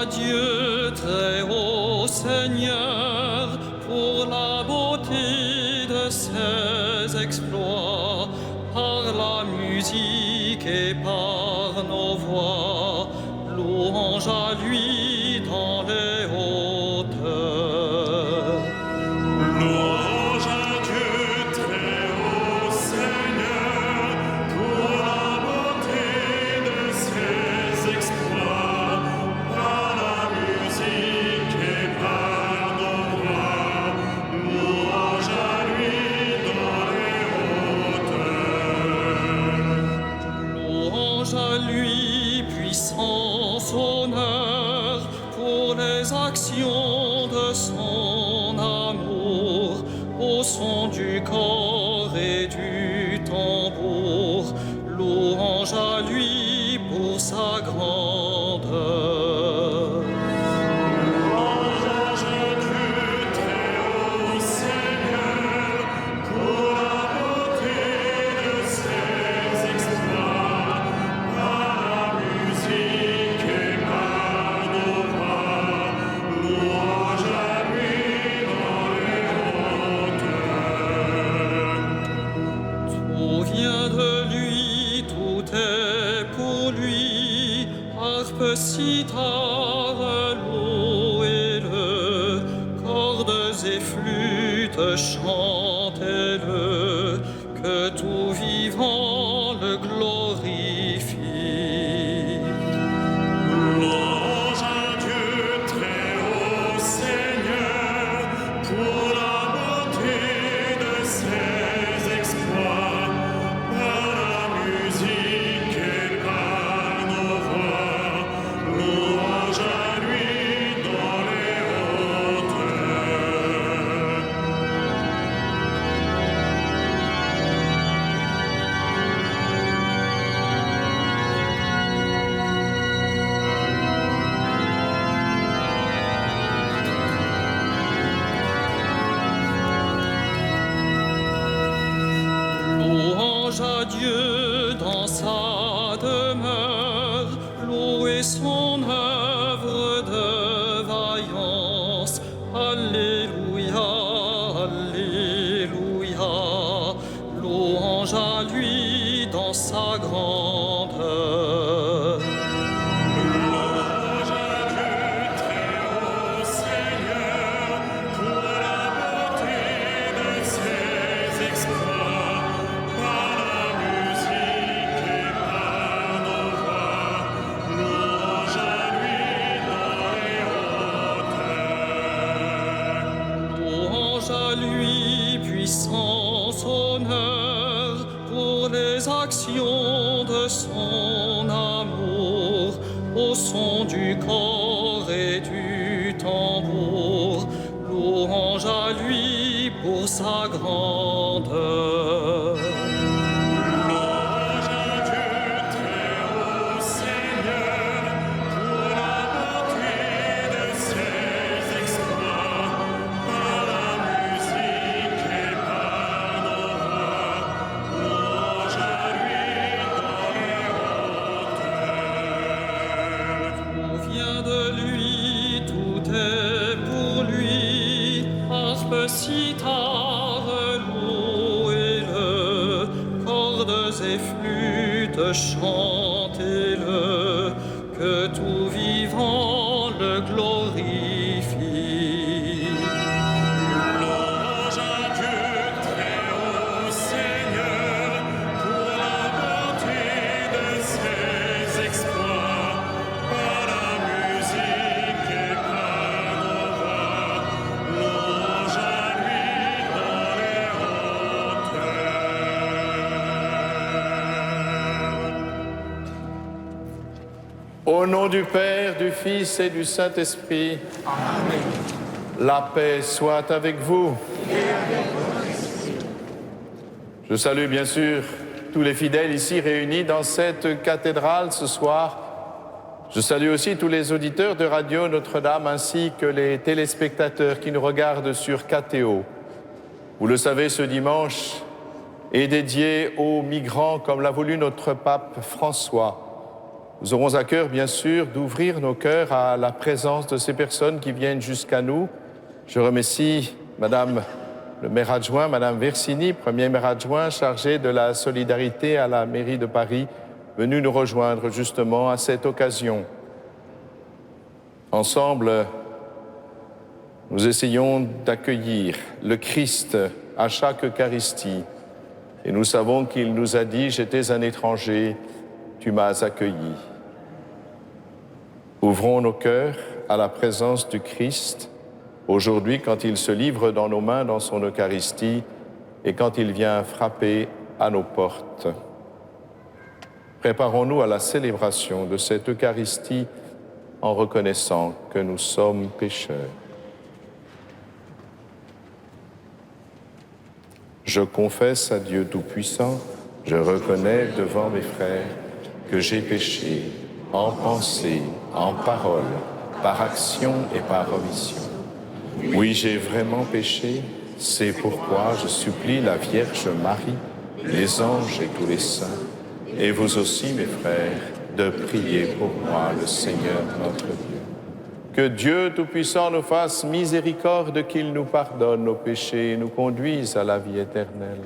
à Dieu très haut Seigneur pour la beauté de ses exploits, par la musique et par nos voix, louange à lui dans les hauteurs. Louange à Dieu très haut Seigneur pour la beauté de ses exploits, par la musique et par nos voix, louange à lui dans les hauteurs. Louange à lui, puissance, honneur, pour les actions de son amour, au son du corps et du tambour, louange à lui pour sa grandeur. Louange à Dieu très haut Seigneur pour la beauté de ses exploits, par la musique et par nos voix, louange à lui dans les hauteurs. Tout vient de lui, tout est pour lui, harpe, cithare, louez-le, cordes et flûtes, chantez-le, que tout vivant le glorifie. Louange à Dieu très haut Seigneur pour la beauté de ses exploits, par la musique et par nos voix, louange à lui dans les hauteurs. Louange à Dieu dans sa demeure, louez son œuvre de vaillance. Alléluia, Alléluia, louange à lui dans sa grandeur. Louange à Dieu très haut Seigneur pour la beauté de ses exploits, par la musique et par nos voix, louange à lui dans les hauteurs. Louange à lui, puissance, honneur, pour les actions de son amour, au son du corps et du tambour, louange à lui pour sa grandeur. Louange à Dieu très haut Seigneur pour la beauté de ses exploits, par la musique et par nos voix, louange à lui dans les hauteurs. Tout vient de lui, tout est pour lui, harpe, cithare, louez-le, cordes et flûtes, chantez-le, que tout vivant le glorifie. Louange à Dieu très haut Seigneur pour la beauté de ses exploits, par la musique et par nos voix, louange à lui dans les hauteurs. Au nom du Père, du Fils et du Saint-Esprit, la paix soit avec vous. Je salue bien sûr tous les fidèles ici réunis dans cette cathédrale ce soir. Je salue aussi tous les auditeurs de Radio Notre-Dame ainsi que les téléspectateurs qui nous regardent sur KTO. Vous le savez, ce dimanche est dédié aux migrants comme l'a voulu notre pape François. Nous aurons à cœur, bien sûr, d'ouvrir nos cœurs à la présence de ces personnes qui viennent jusqu'à nous. Je remercie Madame le maire adjoint, Madame Versini, premier maire adjoint chargé de la solidarité à la mairie de Paris, venu nous rejoindre justement à cette occasion. Ensemble, nous essayons d'accueillir le Christ à chaque Eucharistie. Et nous savons qu'il nous a dit « J'étais un étranger, tu m'as accueilli ». Ouvrons nos cœurs à la présence du Christ, aujourd'hui quand il se livre dans nos mains dans son Eucharistie et quand il vient frapper à nos portes. Préparons-nous à la célébration de cette Eucharistie en reconnaissant que nous sommes pécheurs. Je confesse à Dieu Tout-Puissant, je reconnais devant mes frères que j'ai péché en pensée, en parole, par action et par omission. Oui, j'ai vraiment péché, c'est pourquoi je supplie la Vierge Marie, les anges et tous les saints, et vous aussi, mes frères, de prier pour moi, le Seigneur notre Dieu. Que Dieu Tout-Puissant nous fasse miséricorde, qu'il nous pardonne nos péchés et nous conduise à la vie éternelle.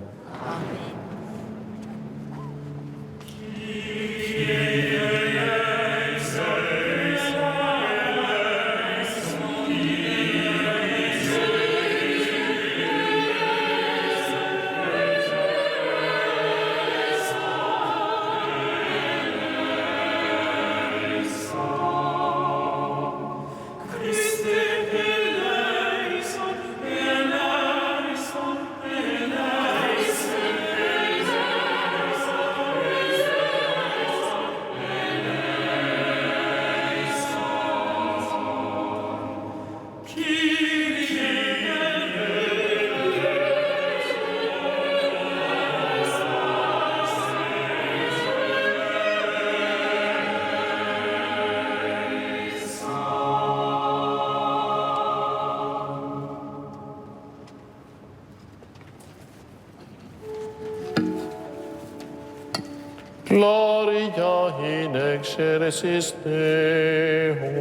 Gloria in excelsis Deo.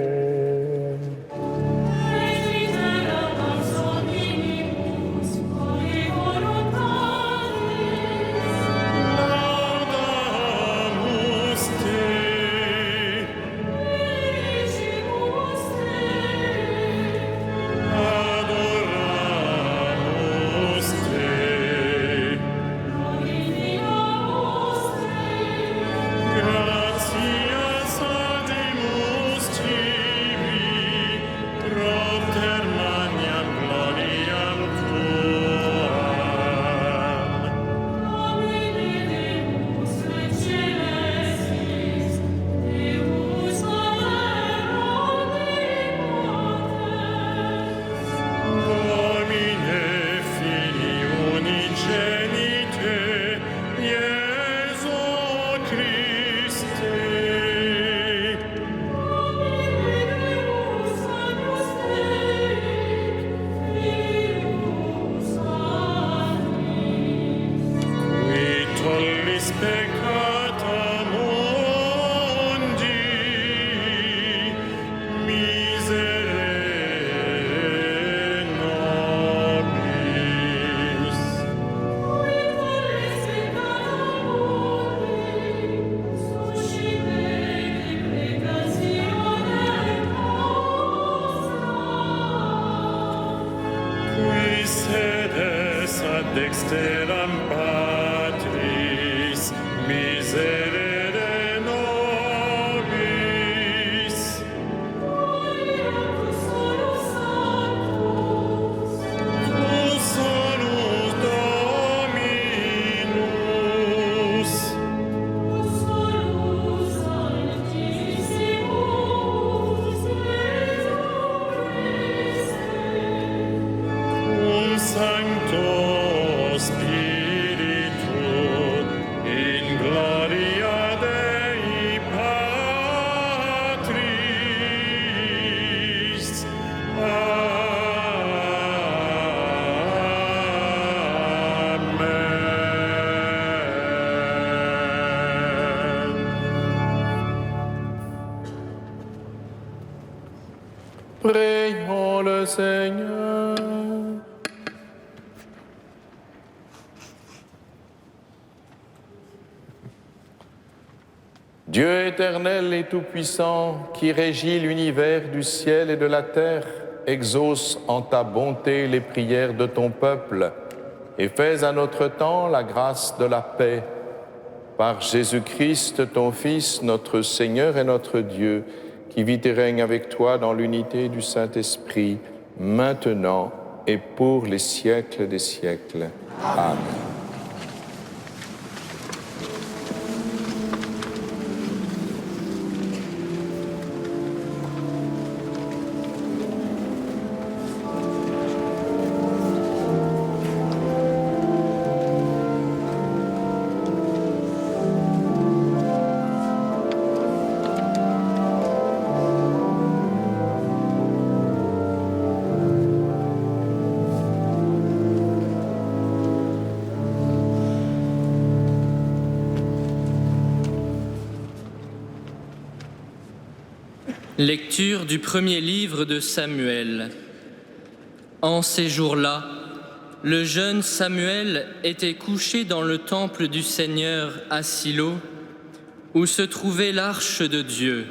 Dexteram Patris, miserere nobis. Cus solus Dominus. Cum Sancto Spiritus Prions le Seigneur. Dieu éternel et tout-puissant, qui régit l'univers du ciel et de la terre, exauce en ta bonté les prières de ton peuple et fais à notre temps la grâce de la paix. Par Jésus-Christ, ton Fils, notre Seigneur et notre Dieu, qui vit et règne avec toi dans l'unité du Saint-Esprit, maintenant et pour les siècles des siècles. Amen. Lecture du premier livre de Samuel. En ces jours-là, le jeune Samuel était couché dans le temple du Seigneur à Silo, où se trouvait l'arche de Dieu.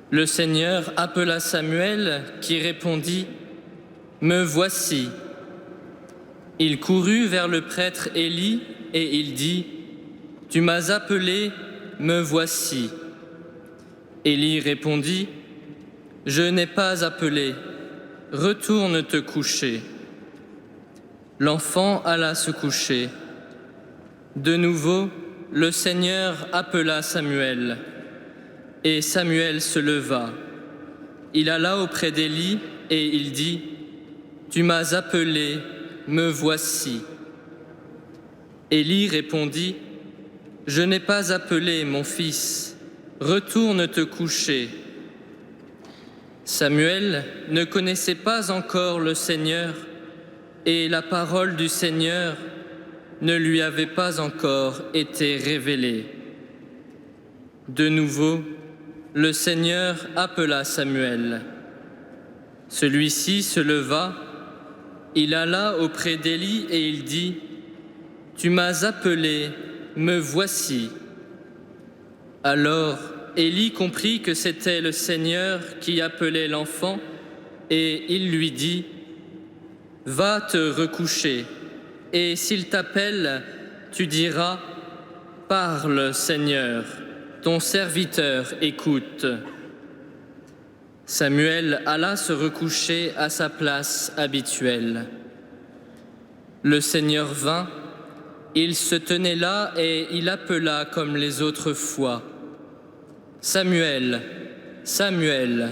Le Seigneur appela Samuel, qui répondit « Me voici ». Il courut vers le prêtre Élie et il dit « Tu m'as appelé, me voici ». Élie répondit « Je n'ai pas appelé, retourne te coucher ». L'enfant alla se coucher. De nouveau, le Seigneur appela Samuel, et Samuel se leva. Il alla auprès d'Élie et il dit « Tu m'as appelé, me voici ». Élie répondit « Je n'ai pas appelé, mon fils. Retourne te coucher. » Samuel ne connaissait pas encore le Seigneur et la parole du Seigneur ne lui avait pas encore été révélée. De nouveau, le Seigneur appela Samuel. Celui-ci se leva, il alla auprès d'Élie et il dit « Tu m'as appelé, me voici ». Alors Élie comprit que c'était le Seigneur qui appelait l'enfant et il lui dit « Va te recoucher et s'il t'appelle, tu diras « Parle, Seigneur, ton serviteur écoute ». Samuel alla se recoucher à sa place habituelle. Le Seigneur vint, il se tenait là et il appela comme les autres fois. « Samuel, Samuel !»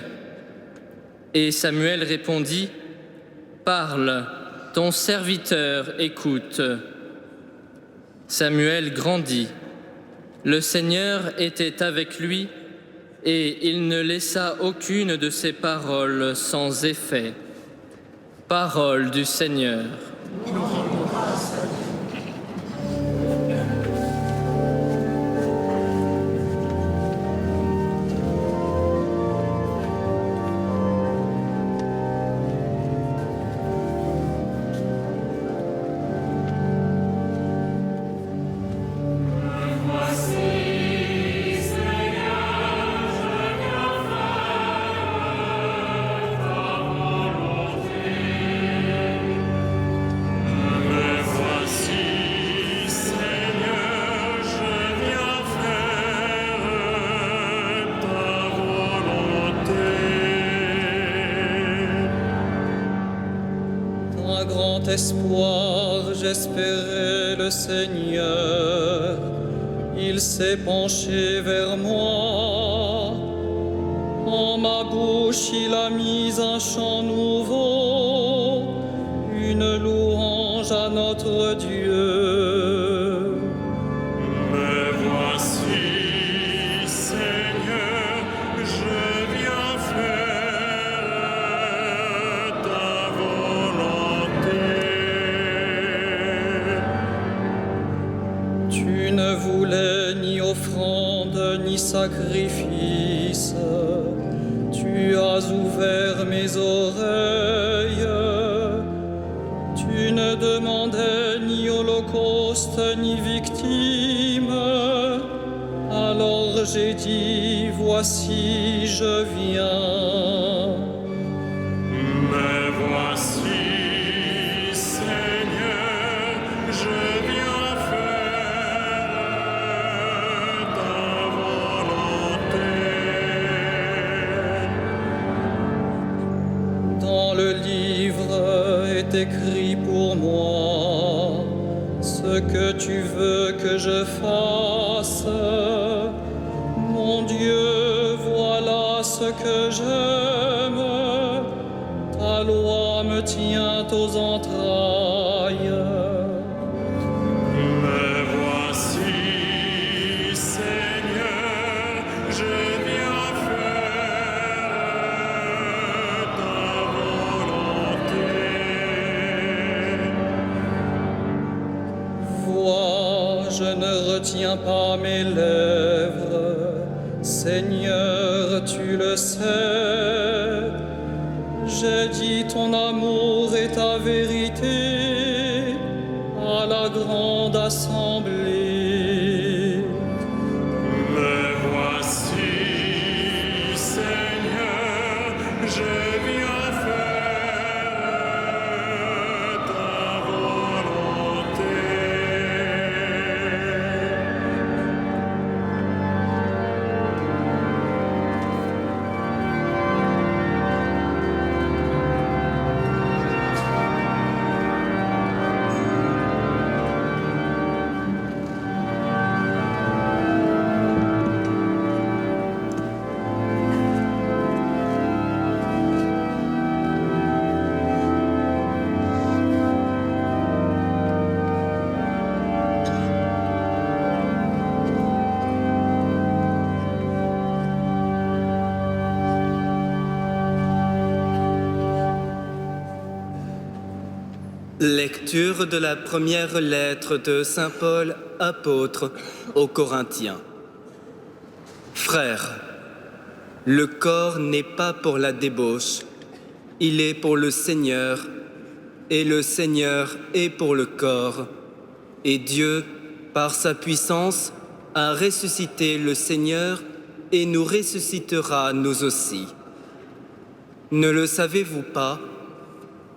Et Samuel répondit « Parle, ton serviteur écoute ». Samuel grandit. Le Seigneur était avec lui et il ne laissa aucune de ses paroles sans effet. Parole du Seigneur. Espoir, j'espérais le Seigneur, il s'est penché vers moi. En ma bouche, il a mis un chant nouveau, une louange à notre Dieu. Me voici, Seigneur, je viens faire ta volonté. Tu ne voulais ni offrande ni sacrifice, tu as ouvert vers mes oreilles. Tu ne demandais ni holocauste ni victime. Alors j'ai dit, voici, je viens. Mais voici, Seigneur, je viens faire ta volonté. Dans le livre est écrit pour moi ce que tu veux que je fasse. Mon Dieu, voilà ce que j'aime. Ta loi me tient aux entrailles. Mais voici, Seigneur, je viens faire ta volonté. Vois, je ne retiens pas mes lèvres. Seigneur, tu le sais. J'ai dit ton amour et ta vérité à la grande assemblée. Mais voici, Seigneur, je viens faire ta volonté. Lecture de la première lettre de Saint Paul, apôtre aux Corinthiens. Frères, le corps n'est pas pour la débauche, il est pour le Seigneur, et le Seigneur est pour le corps. Et Dieu, par sa puissance, a ressuscité le Seigneur et nous ressuscitera nous aussi. Ne le savez-vous pas ?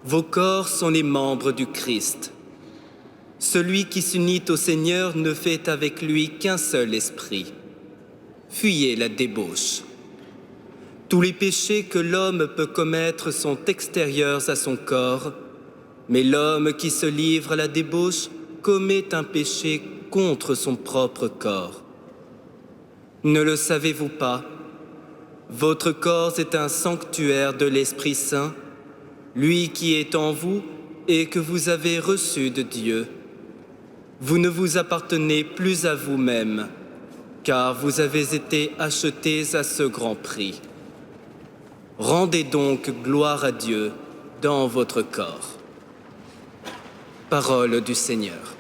Vos corps sont les membres du Christ. Celui qui s'unit au Seigneur ne fait avec lui qu'un seul esprit. Fuyez la débauche. Tous les péchés que l'homme peut commettre sont extérieurs à son corps, mais l'homme qui se livre à la débauche commet un péché contre son propre corps. Ne le savez-vous pas ? Votre corps est un sanctuaire de l'Esprit Saint, lui qui est en vous et que vous avez reçu de Dieu. Vous ne vous appartenez plus à vous-même, car vous avez été achetés à ce grand prix. Rendez donc gloire à Dieu dans votre corps. Parole du Seigneur.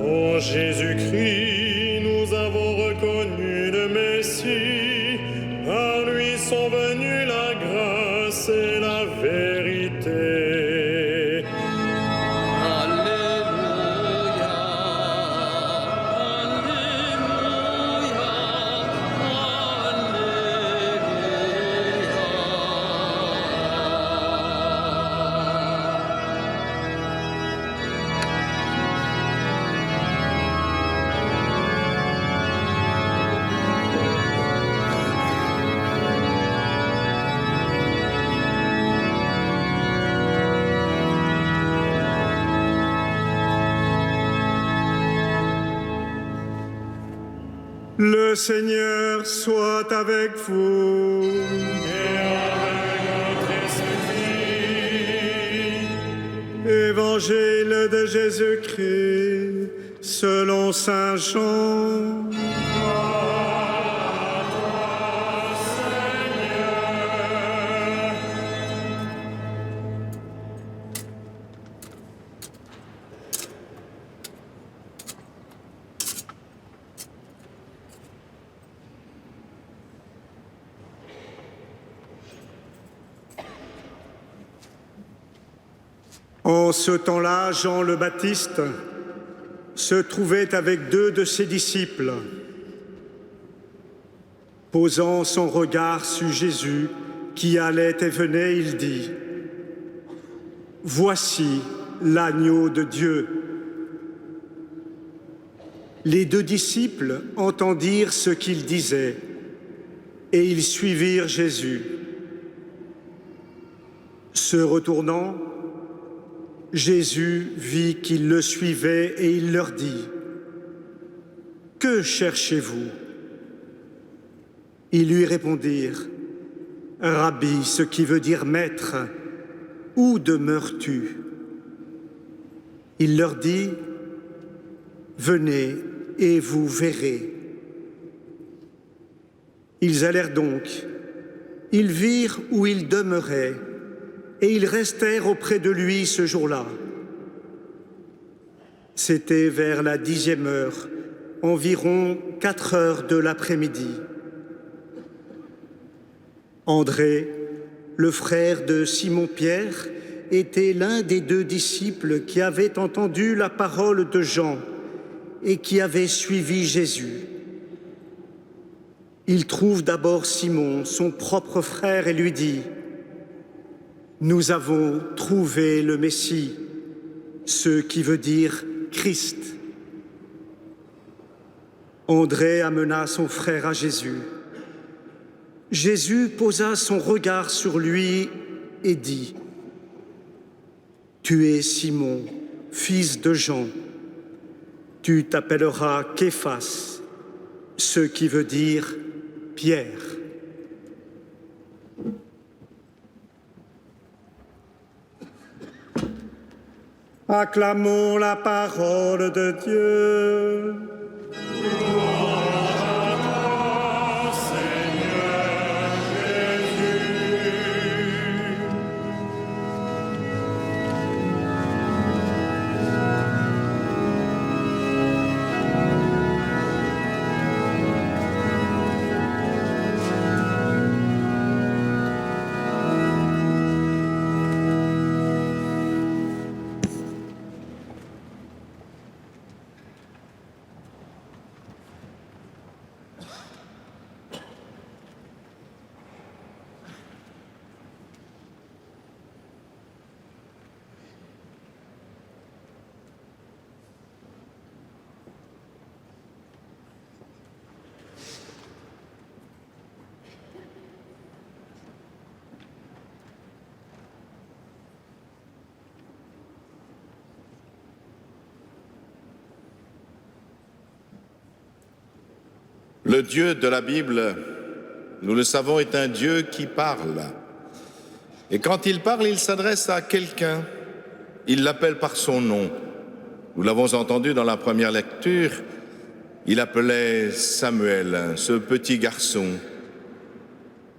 Ô Jésus-Christ, nous avons reconnu le Messie. Par lui sont venues la grâce et la vérité. Alléluia, Alléluia. Le Seigneur soit avec vous. Et avec notre esprit. Évangile de Jésus-Christ selon saint Jean. En ce temps-là, Jean le Baptiste se trouvait avec 2 de ses disciples. Posant son regard sur Jésus, qui allait et venait, il dit : « Voici l'agneau de Dieu. » Les 2 disciples entendirent ce qu'il disait, et ils suivirent Jésus. Se retournant, Jésus vit qu'ils le suivaient et il leur dit : « Que cherchez-vous » Ils lui répondirent : « Rabbi, ce qui veut dire maître, où demeures-tu » Il leur dit : « Venez et vous verrez. » Ils allèrent donc, ils virent où il demeurait, et ils restèrent auprès de lui ce jour-là. C'était vers la 10e heure, environ 4 heures de l'après-midi. André, le frère de Simon-Pierre, était l'un des 2 disciples qui avaient entendu la parole de Jean et qui avaient suivi Jésus. Il trouve d'abord Simon, son propre frère, et lui dit : « Nous avons trouvé le Messie, ce qui veut dire Christ. » André amena son frère à Jésus. Jésus posa son regard sur lui et dit : « Tu es Simon, fils de Jean. Tu t'appelleras Képhas, ce qui veut dire Pierre. » Acclamons la parole de Dieu. Le Dieu de la Bible, nous le savons, est un Dieu qui parle. Et quand il parle, il s'adresse à quelqu'un. Il l'appelle par son nom. Nous l'avons entendu dans la première lecture. Il appelait Samuel, ce petit garçon.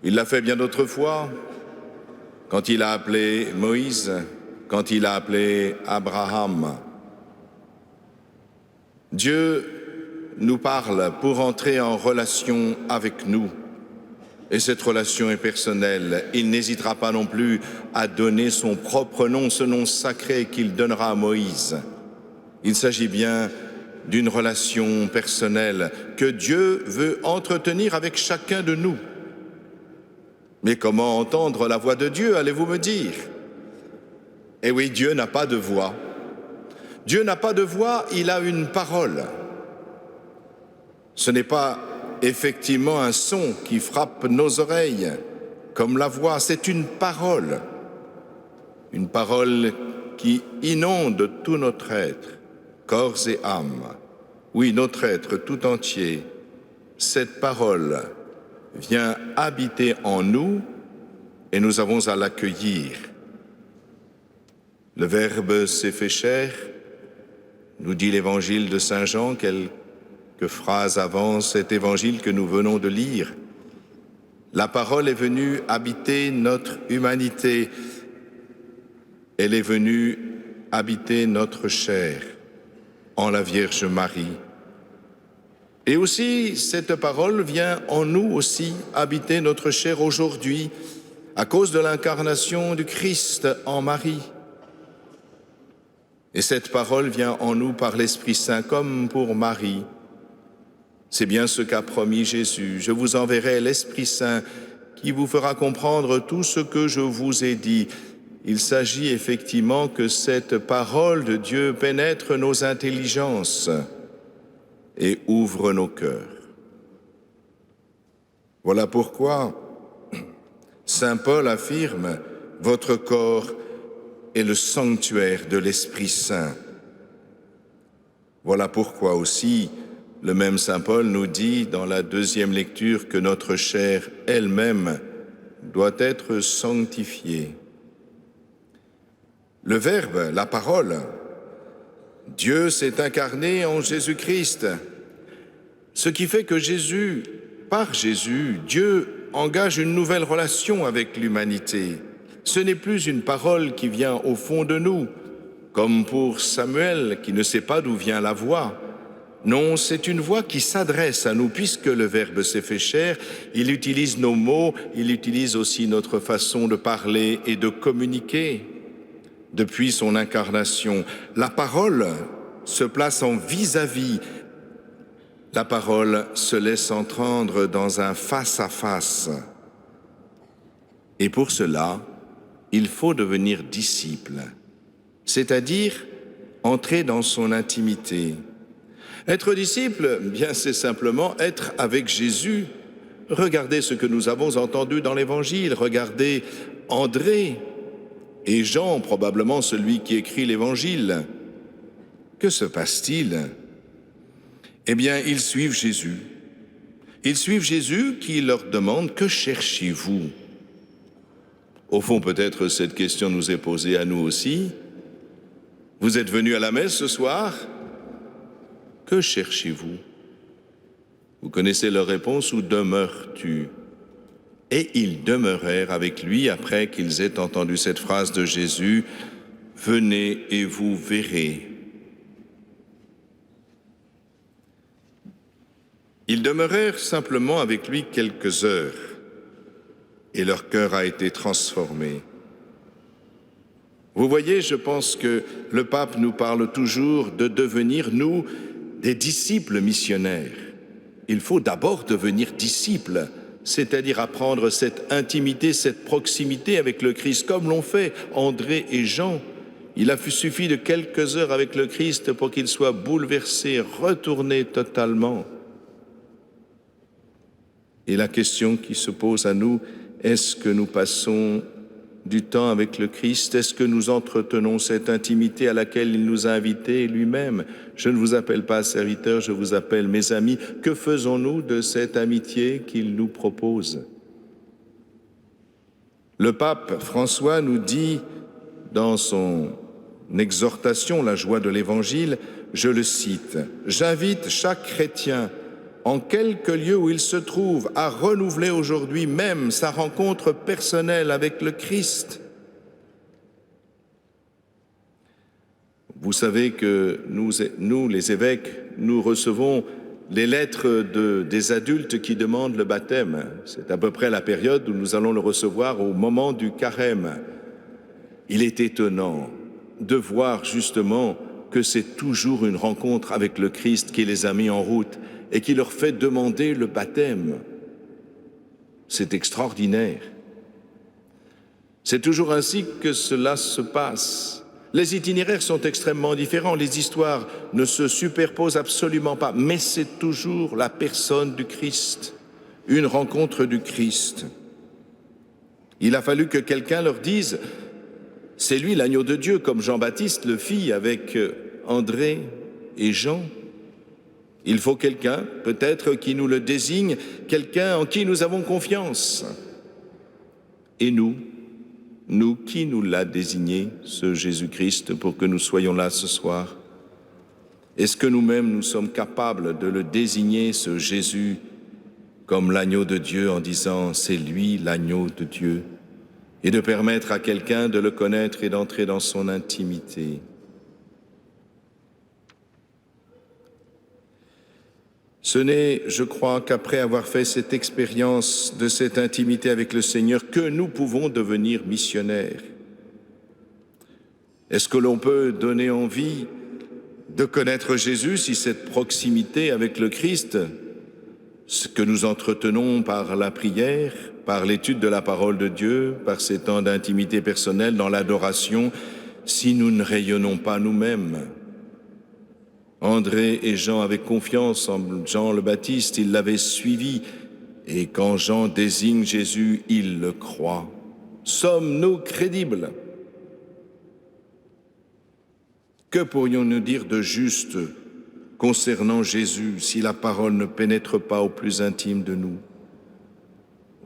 Il l'a fait bien d'autres fois, quand il a appelé Moïse, quand il a appelé Abraham. Dieu nous parle pour entrer en relation avec nous. Et cette relation est personnelle. Il n'hésitera pas non plus à donner son propre nom, ce nom sacré qu'il donnera à Moïse. Il s'agit bien d'une relation personnelle que Dieu veut entretenir avec chacun de nous. Mais comment entendre la voix de Dieu, allez-vous me dire? Eh oui, Dieu n'a pas de voix. Dieu n'a pas de voix, il a une parole. Ce n'est pas effectivement un son qui frappe nos oreilles, comme la voix, c'est une parole qui inonde tout notre être, corps et âme. Oui, notre être tout entier cette parole vient habiter en nous et nous avons à l'accueillir. Le Verbe s'est fait chair, nous dit l'évangile de Saint Jean, quelques phrases avant cet évangile que nous venons de lire. La parole est venue habiter notre humanité. Elle est venue habiter notre chair en la Vierge Marie. Et aussi, cette parole vient en nous aussi habiter notre chair aujourd'hui à cause de l'incarnation du Christ en Marie. Et cette parole vient en nous par l'Esprit Saint comme pour Marie. C'est bien ce qu'a promis Jésus. Je vous enverrai l'Esprit Saint qui vous fera comprendre tout ce que je vous ai dit. Il s'agit effectivement que cette parole de Dieu pénètre nos intelligences et ouvre nos cœurs. Voilà pourquoi Saint Paul affirme « Votre corps est le sanctuaire de l'Esprit Saint ». Voilà pourquoi aussi le même Saint Paul nous dit dans la deuxième lecture que notre chair elle-même doit être sanctifiée. Le Verbe, la parole, Dieu s'est incarné en Jésus-Christ, ce qui fait que Jésus, par Jésus, Dieu engage une nouvelle relation avec l'humanité. Ce n'est plus une parole qui vient au fond de nous, comme pour Samuel qui ne sait pas d'où vient la voix. Non, c'est une voix qui s'adresse à nous, puisque le Verbe s'est fait chair, il utilise nos mots, il utilise aussi notre façon de parler et de communiquer. Depuis son incarnation, la parole se place en vis-à-vis. La parole se laisse entendre dans un face-à-face. Et pour cela, il faut devenir disciple, c'est-à-dire entrer dans son intimité. Être disciple, bien c'est simplement être avec Jésus. Regardez ce que nous avons entendu dans l'Évangile, regardez André et Jean, probablement celui qui écrit l'Évangile. Que se passe-t-il? Eh bien, ils suivent Jésus. Ils suivent Jésus qui leur demande « Que cherchez-vous » Au fond, peut-être cette question nous est posée à nous aussi. Vous êtes venus à la messe ce soir? Que cherchez-vous? Vous connaissez leur réponse, où demeures-tu? Et ils demeurèrent avec lui après qu'ils aient entendu cette phrase de Jésus, « Venez et vous verrez ». Ils demeurèrent simplement avec lui quelques heures et leur cœur a été transformé. Vous voyez, je pense que le pape nous parle toujours de devenir, nous, des disciples missionnaires. Il faut d'abord devenir disciples, c'est-à-dire apprendre cette intimité, cette proximité avec le Christ, comme l'ont fait André et Jean. Il a suffi de quelques heures avec le Christ pour qu'il soit bouleversé, retourné totalement. Et la question qui se pose à nous, est-ce que nous passons du temps avec le Christ? Est-ce que nous entretenons cette intimité à laquelle il nous a invités lui-même? Je ne vous appelle pas serviteurs, je vous appelle mes amis. Que faisons-nous de cette amitié qu'il nous propose? Le pape François nous dit dans son exhortation, la joie de l'Évangile, je le cite, « J'invite chaque chrétien en quelque lieu où il se trouve, à renouveler aujourd'hui même sa rencontre personnelle avec le Christ. » Vous savez que nous, les évêques, nous recevons les lettres des adultes qui demandent le baptême. C'est à peu près la période où nous allons le recevoir au moment du carême. Il est étonnant de voir justement que c'est toujours une rencontre avec le Christ qui les a mis en route et qui leur fait demander le baptême. C'est extraordinaire. C'est toujours ainsi que cela se passe. Les itinéraires sont extrêmement différents, les histoires ne se superposent absolument pas, mais c'est toujours la personne du Christ, une rencontre du Christ. Il a fallu que quelqu'un leur dise « C'est lui l'agneau de Dieu », comme Jean-Baptiste le fit avec André et Jean. Il faut quelqu'un, peut-être, qui nous le désigne, quelqu'un en qui nous avons confiance. Et nous, qui nous l'a désigné, ce Jésus-Christ, pour que nous soyons là ce soir? Est-ce que nous-mêmes, nous sommes capables de le désigner, ce Jésus, comme l'agneau de Dieu, en disant « c'est lui l'agneau de Dieu », et de permettre à quelqu'un de le connaître et d'entrer dans son intimité? Ce n'est, je crois, qu'après avoir fait cette expérience de cette intimité avec le Seigneur que nous pouvons devenir missionnaires. Est-ce que l'on peut donner envie de connaître Jésus si cette proximité avec le Christ, ce que nous entretenons par la prière, par l'étude de la parole de Dieu, par ces temps d'intimité personnelle, dans l'adoration, si nous ne rayonnons pas nous-mêmes? André et Jean avaient confiance en Jean le Baptiste, ils l'avaient suivi, et quand Jean désigne Jésus, ils le croient. Sommes-nous crédibles? Que pourrions-nous dire de juste concernant Jésus si la parole ne pénètre pas au plus intime de nous?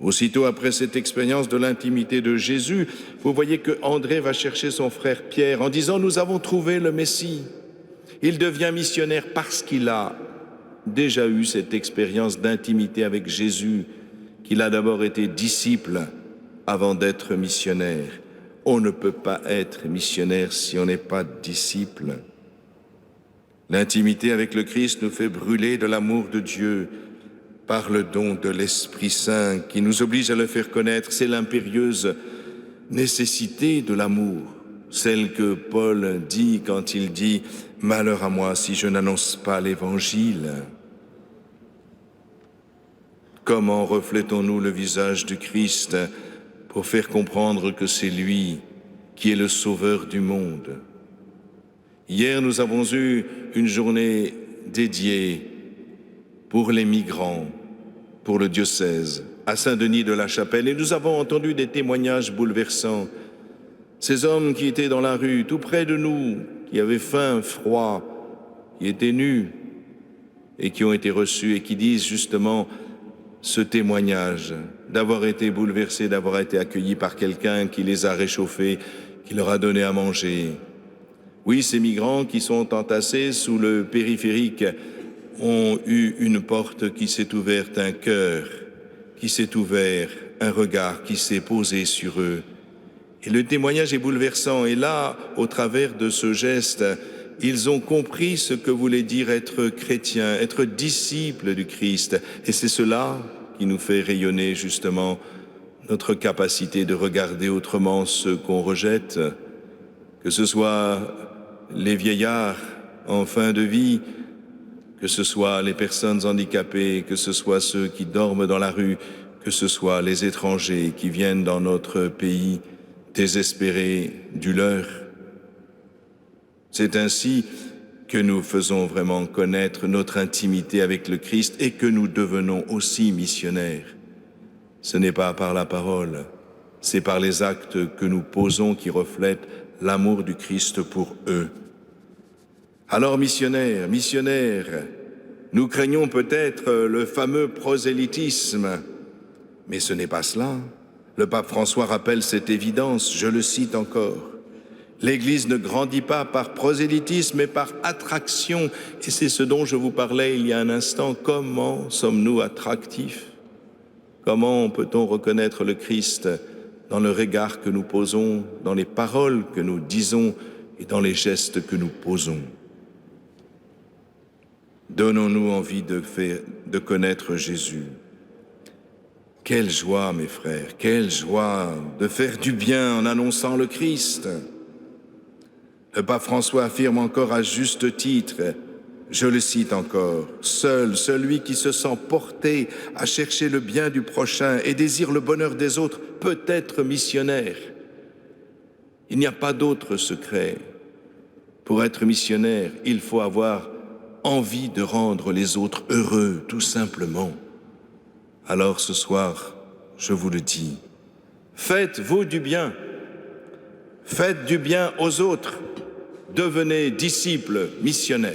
Aussitôt après cette expérience de l'intimité de Jésus, vous voyez que André va chercher son frère Pierre en disant « Nous avons trouvé le Messie ». Il devient missionnaire parce qu'il a déjà eu cette expérience d'intimité avec Jésus, qu'il a d'abord été disciple avant d'être missionnaire. On ne peut pas être missionnaire si on n'est pas disciple. L'intimité avec le Christ nous fait brûler de l'amour de Dieu par le don de l'Esprit Saint qui nous oblige à le faire connaître. C'est l'impérieuse nécessité de l'amour, celle que Paul dit quand il dit « Malheur à moi si je n'annonce pas l'Évangile ». Comment reflétons-nous le visage du Christ pour faire comprendre que c'est lui qui est le sauveur du monde? Hier, nous avons eu une journée dédiée pour les migrants, pour le diocèse, à Saint-Denis de la Chapelle, et nous avons entendu des témoignages bouleversants. Ces hommes qui étaient dans la rue, tout près de nous, qui avaient faim, froid, qui étaient nus et qui ont été reçus et qui disent justement ce témoignage d'avoir été bouleversés, d'avoir été accueillis par quelqu'un qui les a réchauffés, qui leur a donné à manger. Oui, ces migrants qui sont entassés sous le périphérique ont eu une porte qui s'est ouverte, un cœur qui s'est ouvert, un regard qui s'est posé sur eux. Et le témoignage est bouleversant. Et là, au travers de ce geste, ils ont compris ce que voulait dire être chrétien, être disciple du Christ. Et c'est cela qui nous fait rayonner justement notre capacité de regarder autrement ceux qu'on rejette, que ce soit les vieillards en fin de vie, que ce soit les personnes handicapées, que ce soit ceux qui dorment dans la rue, que ce soit les étrangers qui viennent dans notre pays désespérés du leur. C'est ainsi que nous faisons vraiment connaître notre intimité avec le Christ et que nous devenons aussi missionnaires. Ce n'est pas par la parole, c'est par les actes que nous posons qui reflètent l'amour du Christ pour eux. Alors missionnaires, nous craignons peut-être le fameux prosélytisme, mais ce n'est pas cela. Le pape François rappelle cette évidence, je le cite encore. L'Église ne grandit pas par prosélytisme, mais par attraction. Et c'est ce dont je vous parlais il y a un instant. Comment sommes-nous attractifs? Comment peut-on reconnaître le Christ dans le regard que nous posons, dans les paroles que nous disons et dans les gestes que nous posons? Donnons-nous envie de connaître Jésus. Quelle joie, mes frères, quelle joie de faire du bien en annonçant le Christ. Le pape François affirme encore à juste titre, je le cite encore, « Seul celui qui se sent porté à chercher le bien du prochain et désire le bonheur des autres peut être missionnaire. » Il n'y a pas d'autre secret. Pour être missionnaire, il faut avoir envie de rendre les autres heureux, tout simplement. Alors ce soir, je vous le dis, faites-vous du bien. Faites du bien aux autres. Devenez disciples missionnaires.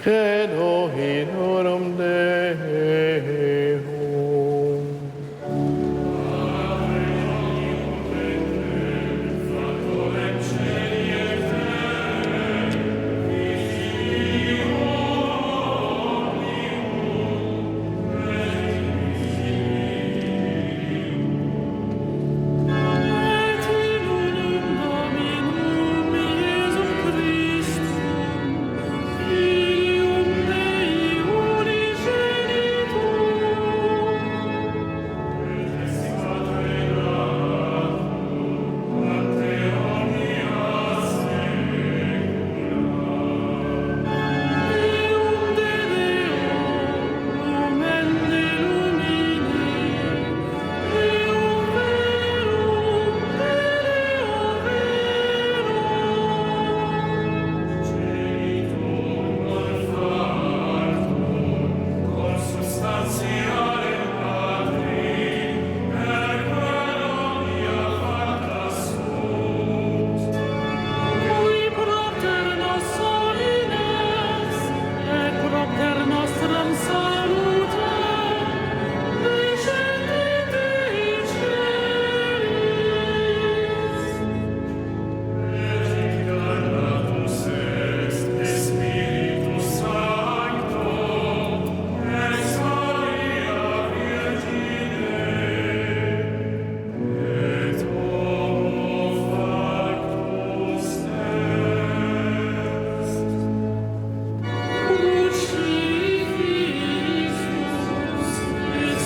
Credo in horum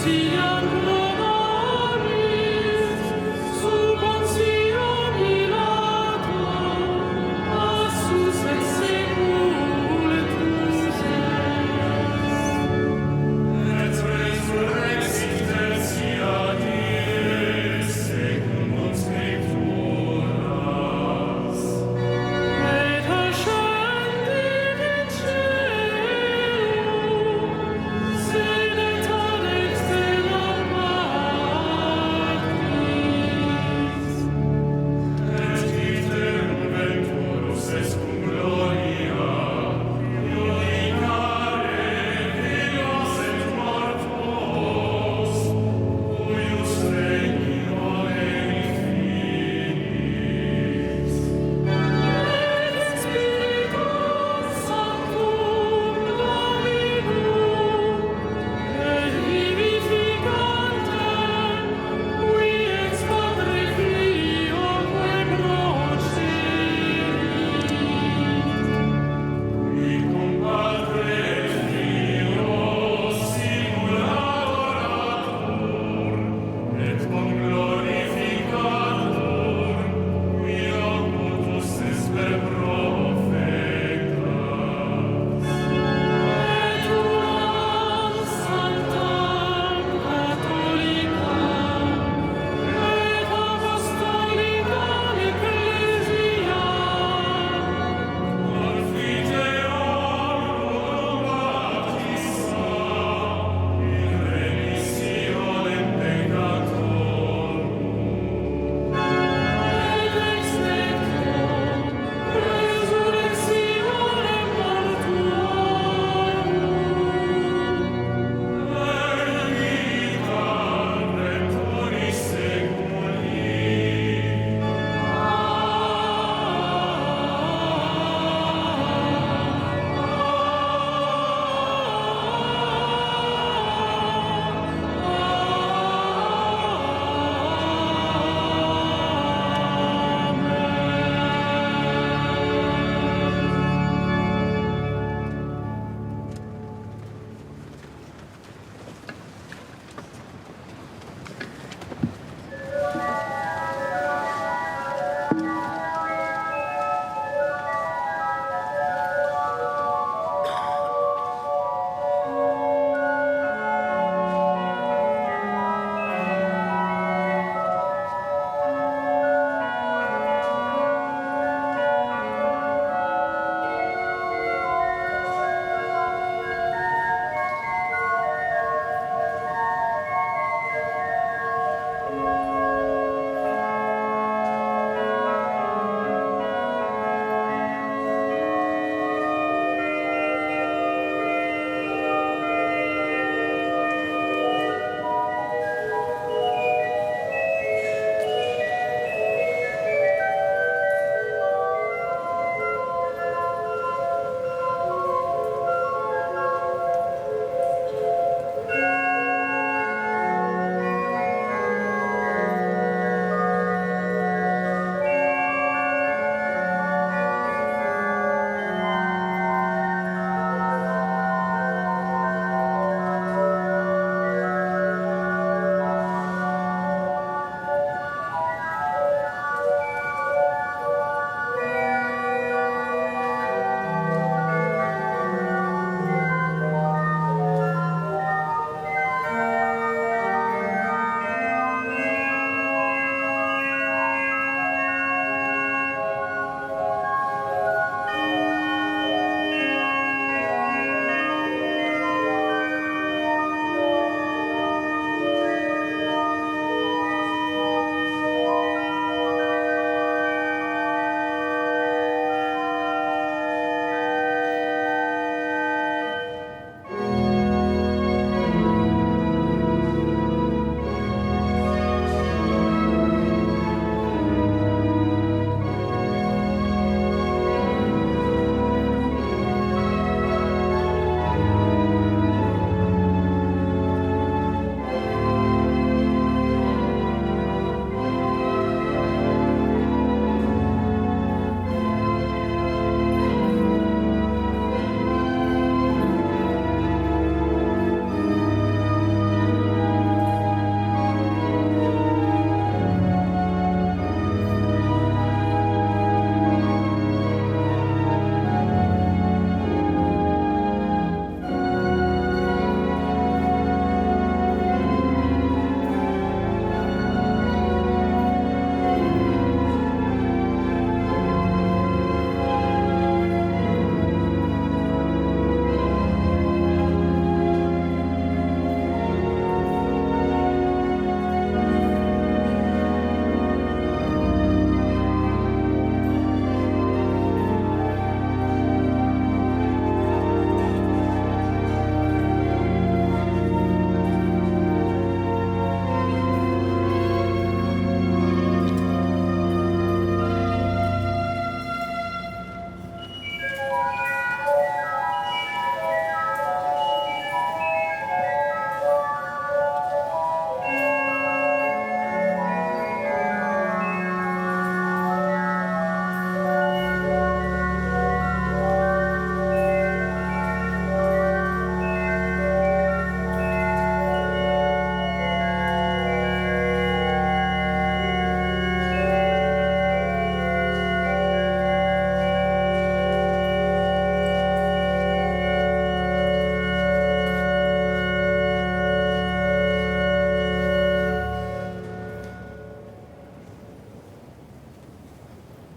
Deum.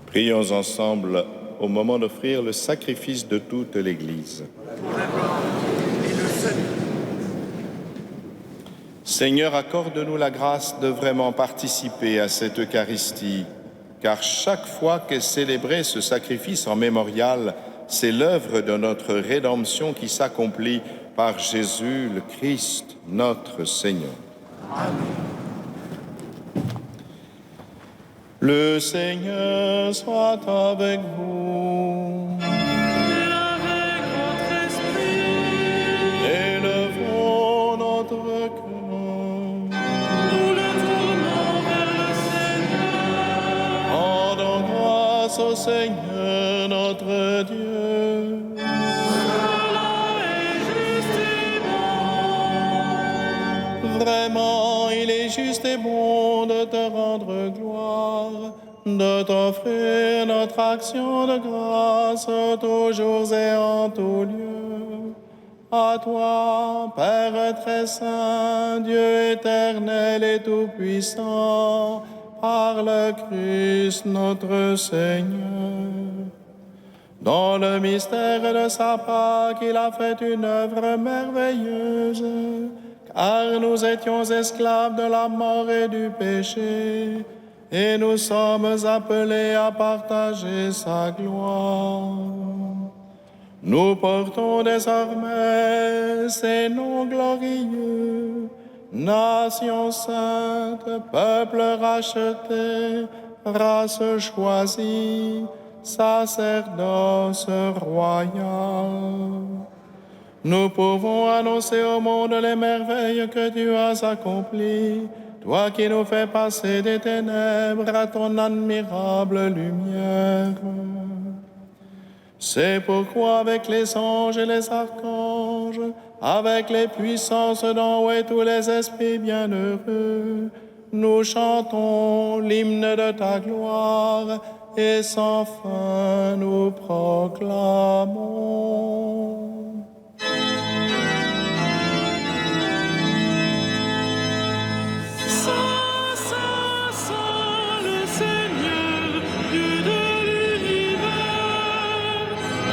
Prions ensemble au moment d'offrir le sacrifice de toute l'Église. Seigneur, accorde-nous la grâce de vraiment participer à cette Eucharistie, car chaque fois qu'est célébré ce sacrifice en mémorial, c'est l'œuvre de notre rédemption qui s'accomplit par Jésus le Christ, notre Seigneur. Amen. Le Seigneur soit avec vous. Et avec votre esprit. Élevons notre cœur. Nous le tournons vers le Seigneur. Rendons grâce au Seigneur notre Dieu. Cela est juste et bon. Vraiment, il est juste et bon de te rendre gloire, de t'offrir notre action de grâce toujours et en tout lieu. À toi, Père très saint, Dieu éternel et tout-puissant, par le Christ notre Seigneur. Dans le mystère de sa Pâque, il a fait une œuvre merveilleuse, car nous étions esclaves de la mort et du péché, et nous sommes appelés à partager sa gloire. Nous portons désormais ces noms glorieux, nation sainte, peuple racheté, race choisie, sacerdoce royal. Nous pouvons annoncer au monde les merveilles que tu as accomplies, toi qui nous fais passer des ténèbres à ton admirable lumière. C'est pourquoi avec les anges et les archanges, avec les puissances d'en haut et tous les esprits bienheureux, nous chantons l'hymne de ta gloire et sans fin nous proclamons. Saint, Saint, Saint, le Seigneur, Dieu de l'univers.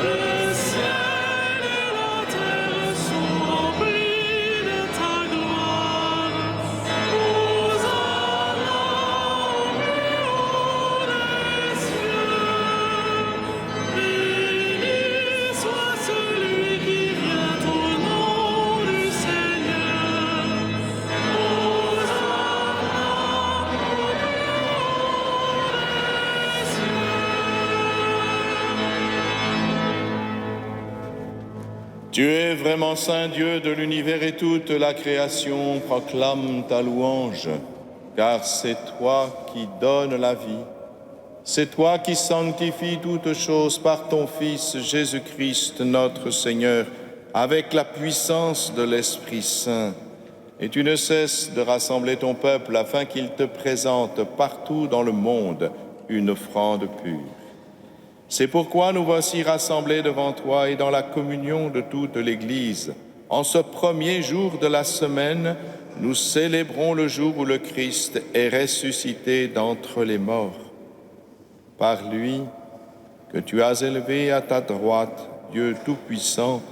Le ciel et la terre sont remplis de ta gloire. Hosanna au plus haut des cieux. Béni soit celui qui vient au nom du Seigneur. Tu es vraiment saint Dieu de l'univers et toute la création proclame ta louange, car c'est toi qui donnes la vie, c'est toi qui sanctifies toutes choses par ton Fils Jésus-Christ notre Seigneur, avec la puissance de l'Esprit Saint. Et tu ne cesses de rassembler ton peuple afin qu'il te présente partout dans le monde une offrande pure. C'est pourquoi nous voici rassemblés devant toi et dans la communion de toute l'Église. En ce premier jour de la semaine, nous célébrons le jour où le Christ est ressuscité d'entre les morts. Par lui, que tu as élevé à ta droite, Dieu Tout-Puissant,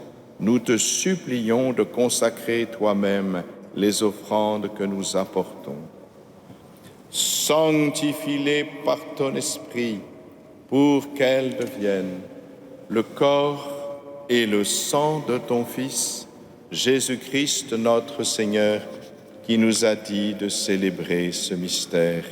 nous te supplions de consacrer toi-même les offrandes que nous apportons. Sanctifie-les par ton esprit, pour qu'elles deviennent le corps et le sang de ton Fils, Jésus-Christ notre Seigneur, qui nous a dit de célébrer ce mystère.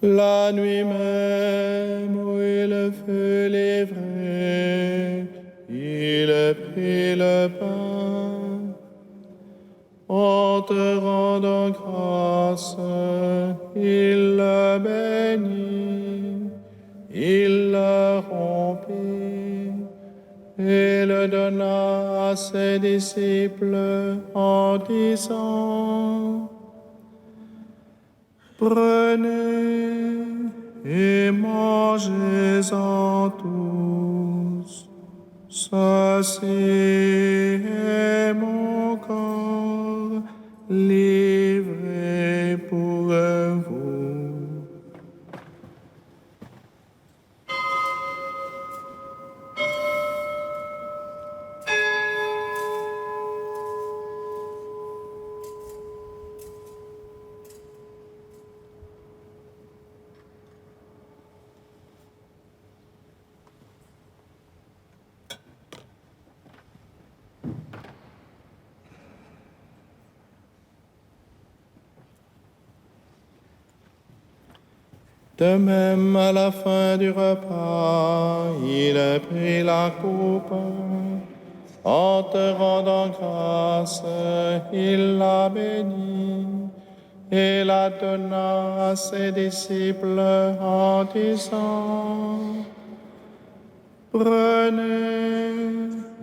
La nuit même où il fut livré, il prit le pain. En te rendant grâce, il le bénit, il le rompit et le donna à ses disciples en disant: Prenez et mangez-en tous, Ceci est mon corps livré pour vous. De même, à la fin du repas, il a pris la coupe. En te rendant grâce, il la bénit et la donna à ses disciples en disant: Prenez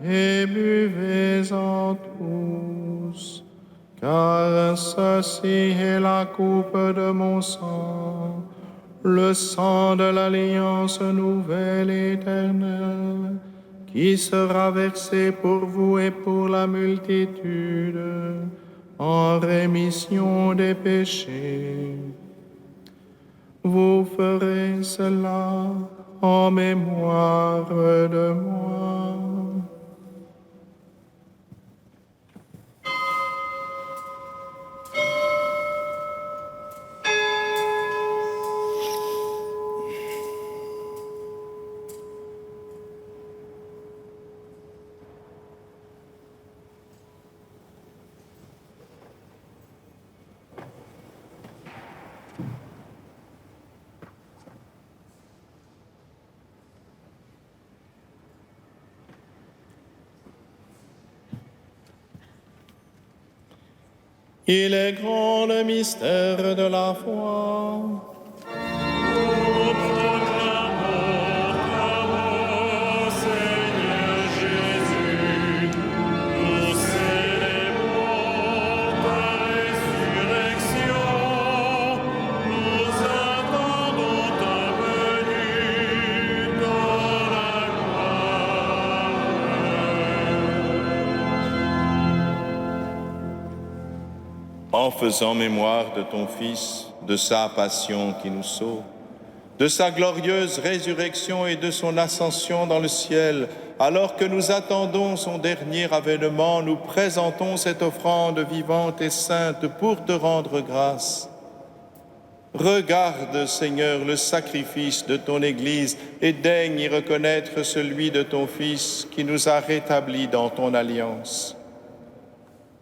et buvez-en tous, car ceci est la coupe de mon sang, le sang de l'alliance nouvelle et éternelle, qui sera versé pour vous et pour la multitude en rémission des péchés. Vous ferez cela en mémoire de moi. Il est grand le mystère de la foi. Nous proclamons ta mort, Seigneur Jésus. Nous célébrons ta résurrection. Nous attendons ta venue dans la gloire. En faisant mémoire de ton Fils, de sa passion qui nous sauve, de sa glorieuse résurrection et de son ascension dans le ciel, alors que nous attendons son dernier avènement, nous présentons cette offrande vivante et sainte pour te rendre grâce. Regarde, Seigneur, le sacrifice de ton Église et daigne y reconnaître celui de ton Fils qui nous a rétablis dans ton alliance.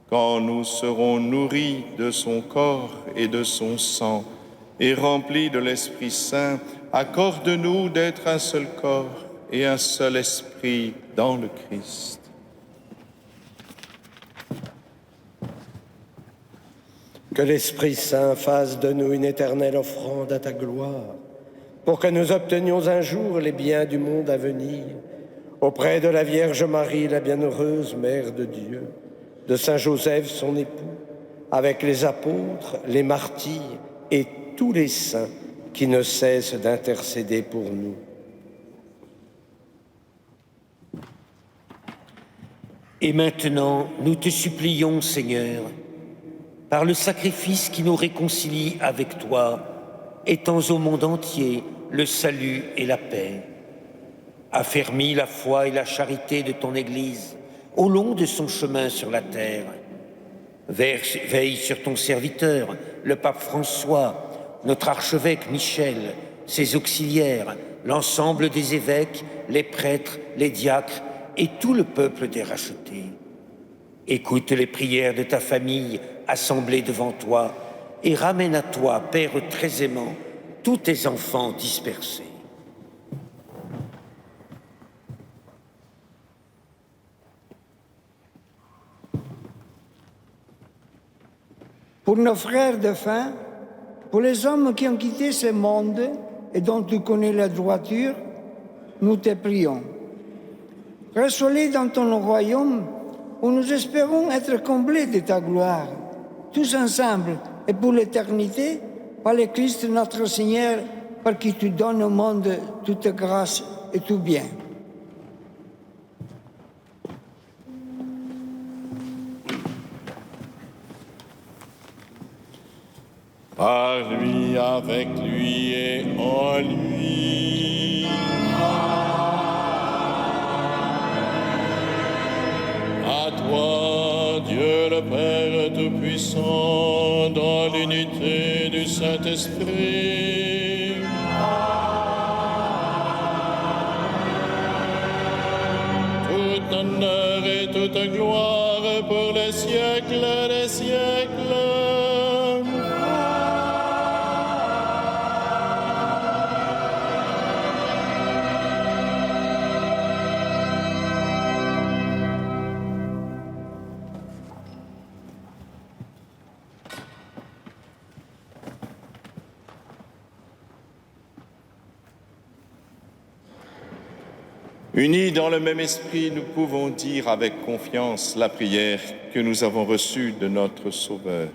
Quand nous serons nourris de son corps et de son sang et remplis de l'Esprit Saint, accorde-nous d'être un seul corps et un seul esprit dans le Christ. Que l'Esprit Saint fasse de nous une éternelle offrande à ta gloire, pour que nous obtenions un jour les biens du monde à venir, auprès de la Vierge Marie, la bienheureuse Mère de Dieu, de Saint Joseph, son époux, avec les apôtres, les martyrs et tous les saints qui ne cessent d'intercéder pour nous. Et maintenant, nous te supplions, Seigneur, par le sacrifice qui nous réconcilie avec toi, étends au monde entier le salut et la paix. Affermis la foi et la charité de ton Église au long de son chemin sur la terre. Veille sur ton serviteur, le pape François, notre archevêque Michel, ses auxiliaires, l'ensemble des évêques, les prêtres, les diacres et tout le peuple des rachetés. Écoute les prières de ta famille assemblée devant toi et ramène à toi, Père très aimant, tous tes enfants dispersés. Pour nos frères défunts, pour les hommes qui ont quitté ce monde et dont tu connais la droiture, nous te prions. Reçois-les dans ton royaume où nous espérons être comblés de ta gloire, tous ensemble et pour l'éternité, par le Christ notre Seigneur, par qui tu donnes au monde toute grâce et tout bien. par lui, avec lui et en lui. À toi, Dieu le Père Tout-Puissant, dans l'unité du Saint-Esprit, tout honneur et toute gloire pour les siècles des siècles. Unis dans le même esprit, nous pouvons dire avec confiance la prière que nous avons reçue de notre Sauveur.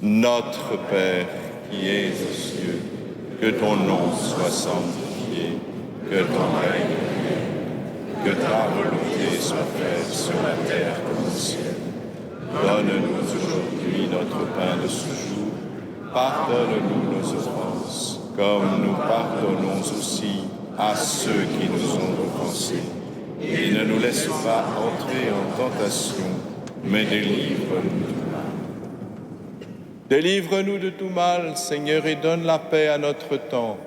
Notre Père qui es aux cieux, que ton nom soit sanctifié, que ton règne vienne, que ta volonté soit faite sur la terre comme au ciel. Donne-nous aujourd'hui notre pain de ce jour. Pardonne-nous nos offenses, comme nous pardonnons aussi à ceux qui nous ont offensés. Et ne nous laisse pas entrer en tentation, mais délivre-nous du mal. Délivre-nous de tout mal, Seigneur, et donne la paix à notre temps.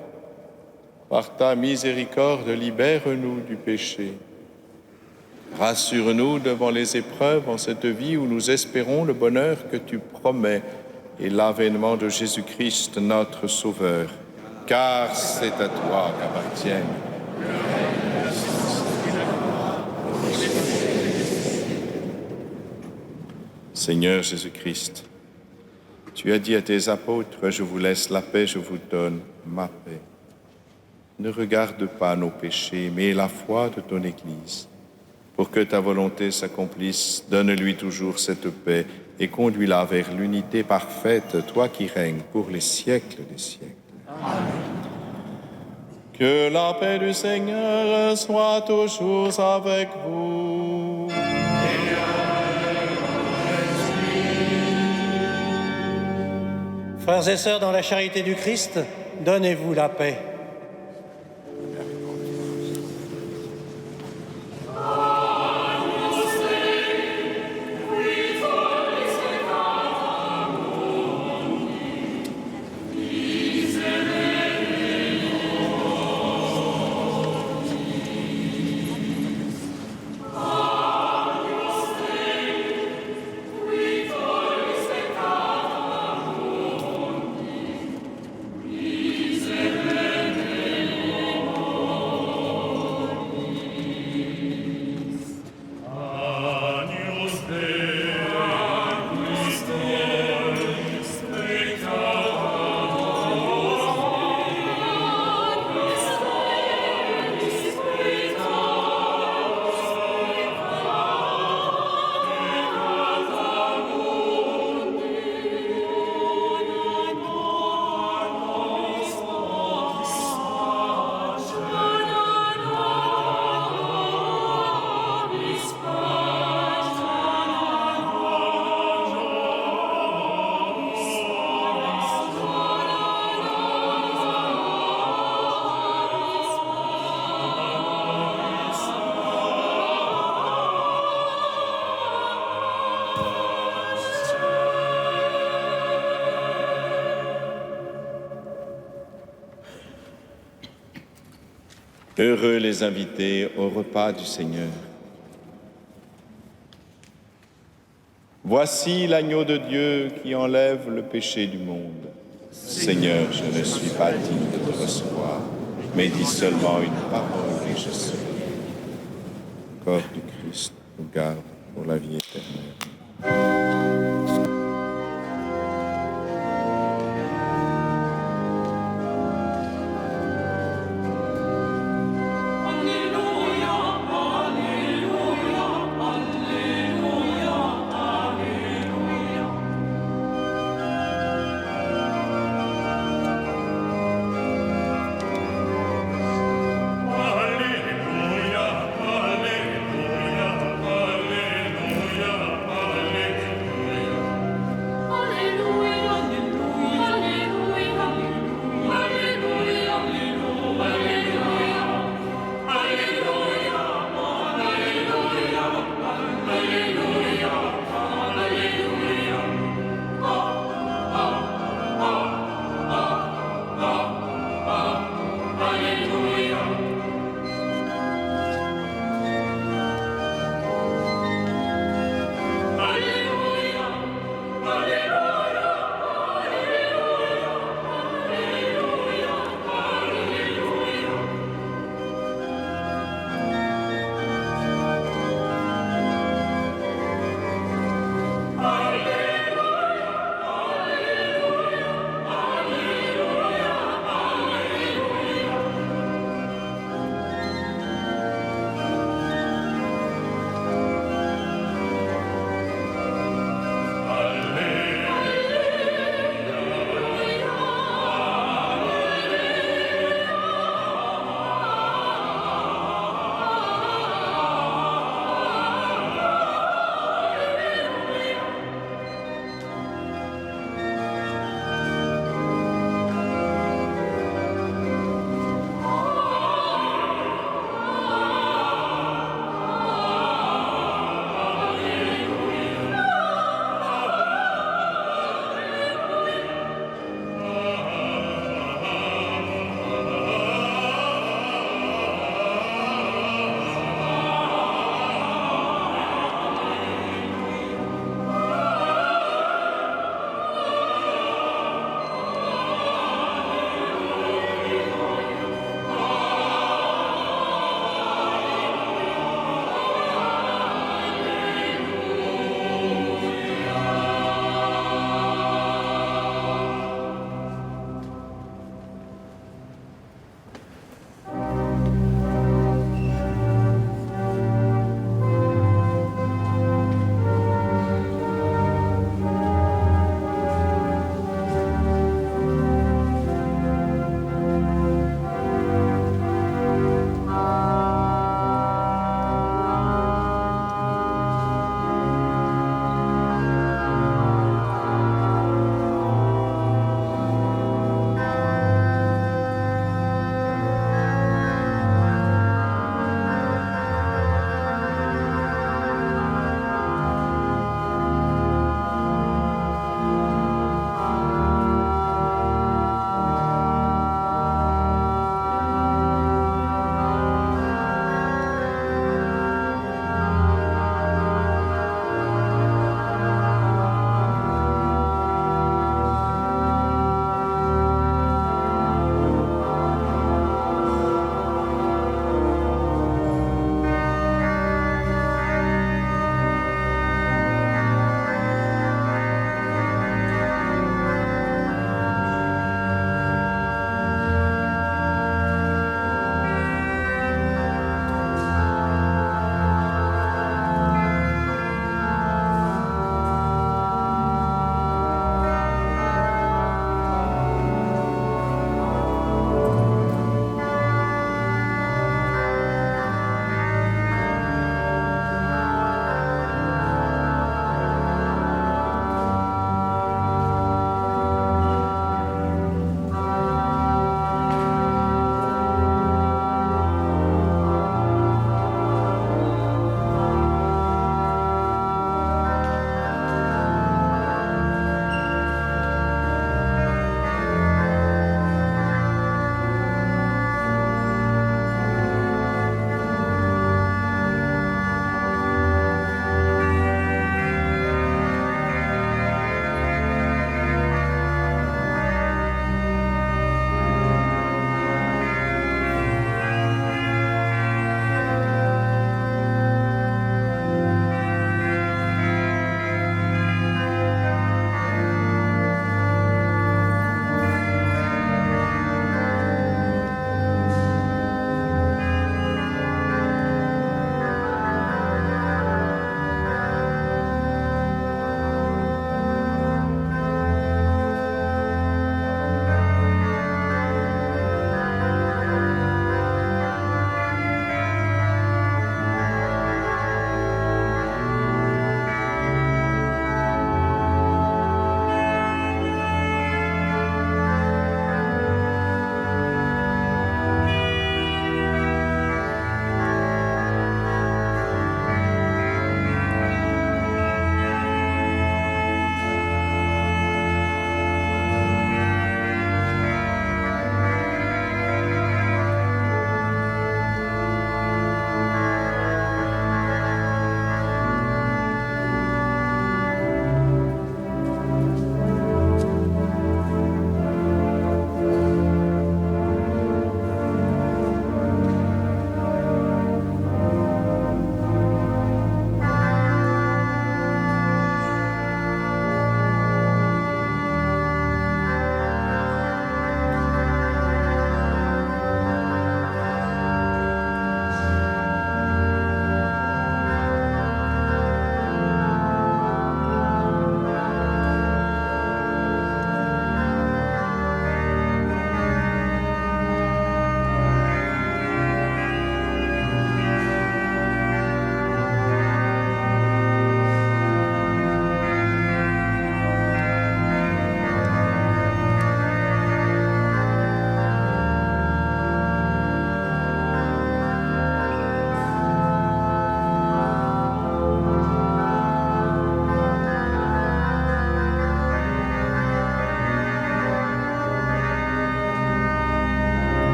Par ta miséricorde, libère-nous du péché. Rassure-nous devant les épreuves en cette vie où nous espérons le bonheur que tu promets et l'avènement de Jésus-Christ, notre Sauveur. Car c'est à toi qu'appartiennent le règne, la puissance et la gloire. Seigneur Jésus-Christ, tu as dit à tes apôtres, je vous laisse la paix, je vous donne ma paix. Ne regarde pas nos péchés, mais la foi de ton Église. Pour que ta volonté s'accomplisse, donne-lui toujours cette paix et conduis-la vers l'unité parfaite, toi qui règnes pour les siècles des siècles. Que la paix du Seigneur soit toujours avec vous. Frères et sœurs, dans la charité du Christ, donnez-vous la paix. Heureux les invités au repas du Seigneur. Voici l'agneau de Dieu qui enlève le péché du monde. Seigneur, je ne suis pas digne de te recevoir, mais dis seulement une parole et je serai. Le corps du Christ nous garde pour la vie éternelle.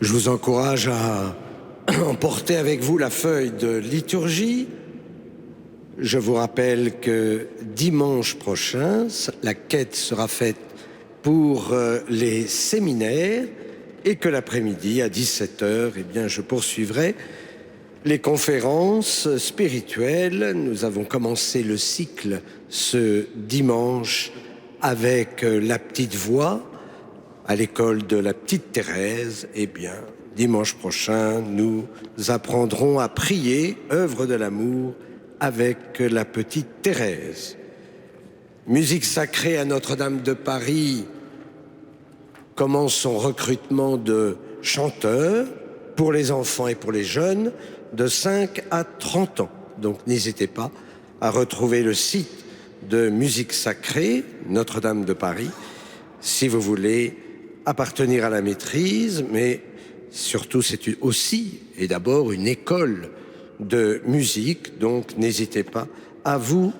Je vous encourage à emporter avec vous la feuille de liturgie. Je vous rappelle que dimanche prochain, la quête sera faite pour les séminaires et que l'après-midi, à 17h, eh bien, je poursuivrai les conférences spirituelles. Nous avons commencé le cycle ce dimanche avec la petite voix à l'école de la petite Thérèse. Eh bien, dimanche prochain, nous apprendrons à prier, œuvre de l'amour, avec la petite Thérèse. Musique sacrée à Notre-Dame de Paris commence son recrutement de chanteurs pour les enfants et pour les jeunes de 5 à 30 ans. Donc n'hésitez pas à retrouver le site de Musique sacrée Notre-Dame de Paris si vous voulez appartenir à la maîtrise, mais surtout c'est aussi et d'abord une école de musique, donc n'hésitez pas à vous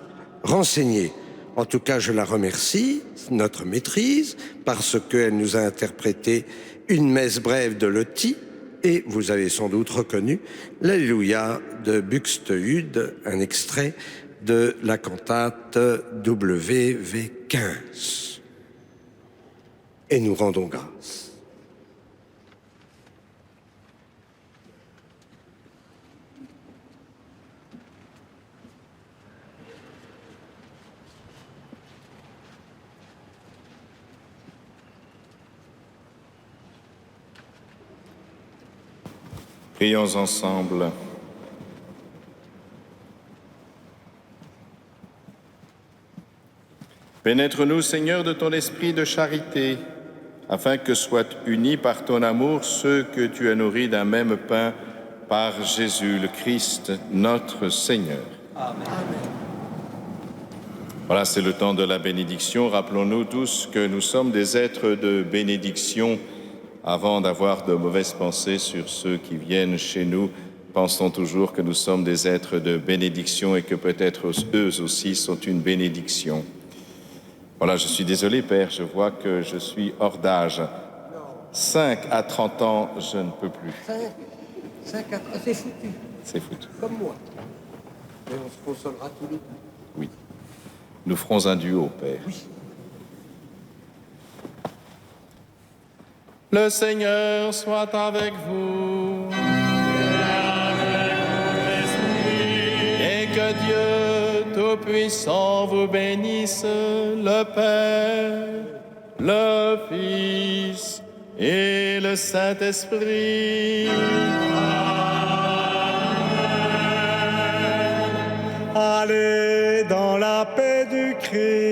renseigner. En tout cas, je la remercie, notre maîtrise, parce qu'elle nous a interprété une messe brève de Loti, et vous avez sans doute reconnu l'Alléluia de Buxtehude, un extrait de la cantate WV15. Et nous rendons grâce. Prions ensemble. Pénètre-nous, Seigneur, de ton esprit de charité, afin que soient unis par ton amour ceux que tu as nourris d'un même pain par Jésus le Christ, notre Seigneur. Amen. Voilà, c'est le temps de la bénédiction. Rappelons-nous tous que nous sommes des êtres de bénédiction. Avant d'avoir de mauvaises pensées sur ceux qui viennent chez nous, pensons toujours que nous sommes des êtres de bénédiction et que peut-être eux aussi sont une bénédiction. Voilà, je suis désolé, Père, je vois que je suis hors d'âge. 5 à 30 ans, je ne peux plus. 5 à 30, c'est foutu. C'est foutu. Comme moi. Mais on se consolera tous les deux. Oui. Nous ferons un duo, Père. Oui. Le Seigneur soit avec vous. Et que Dieu Tout-Puissant vous bénisse, le Père, le Fils et le Saint-Esprit. Allez dans la paix du Christ.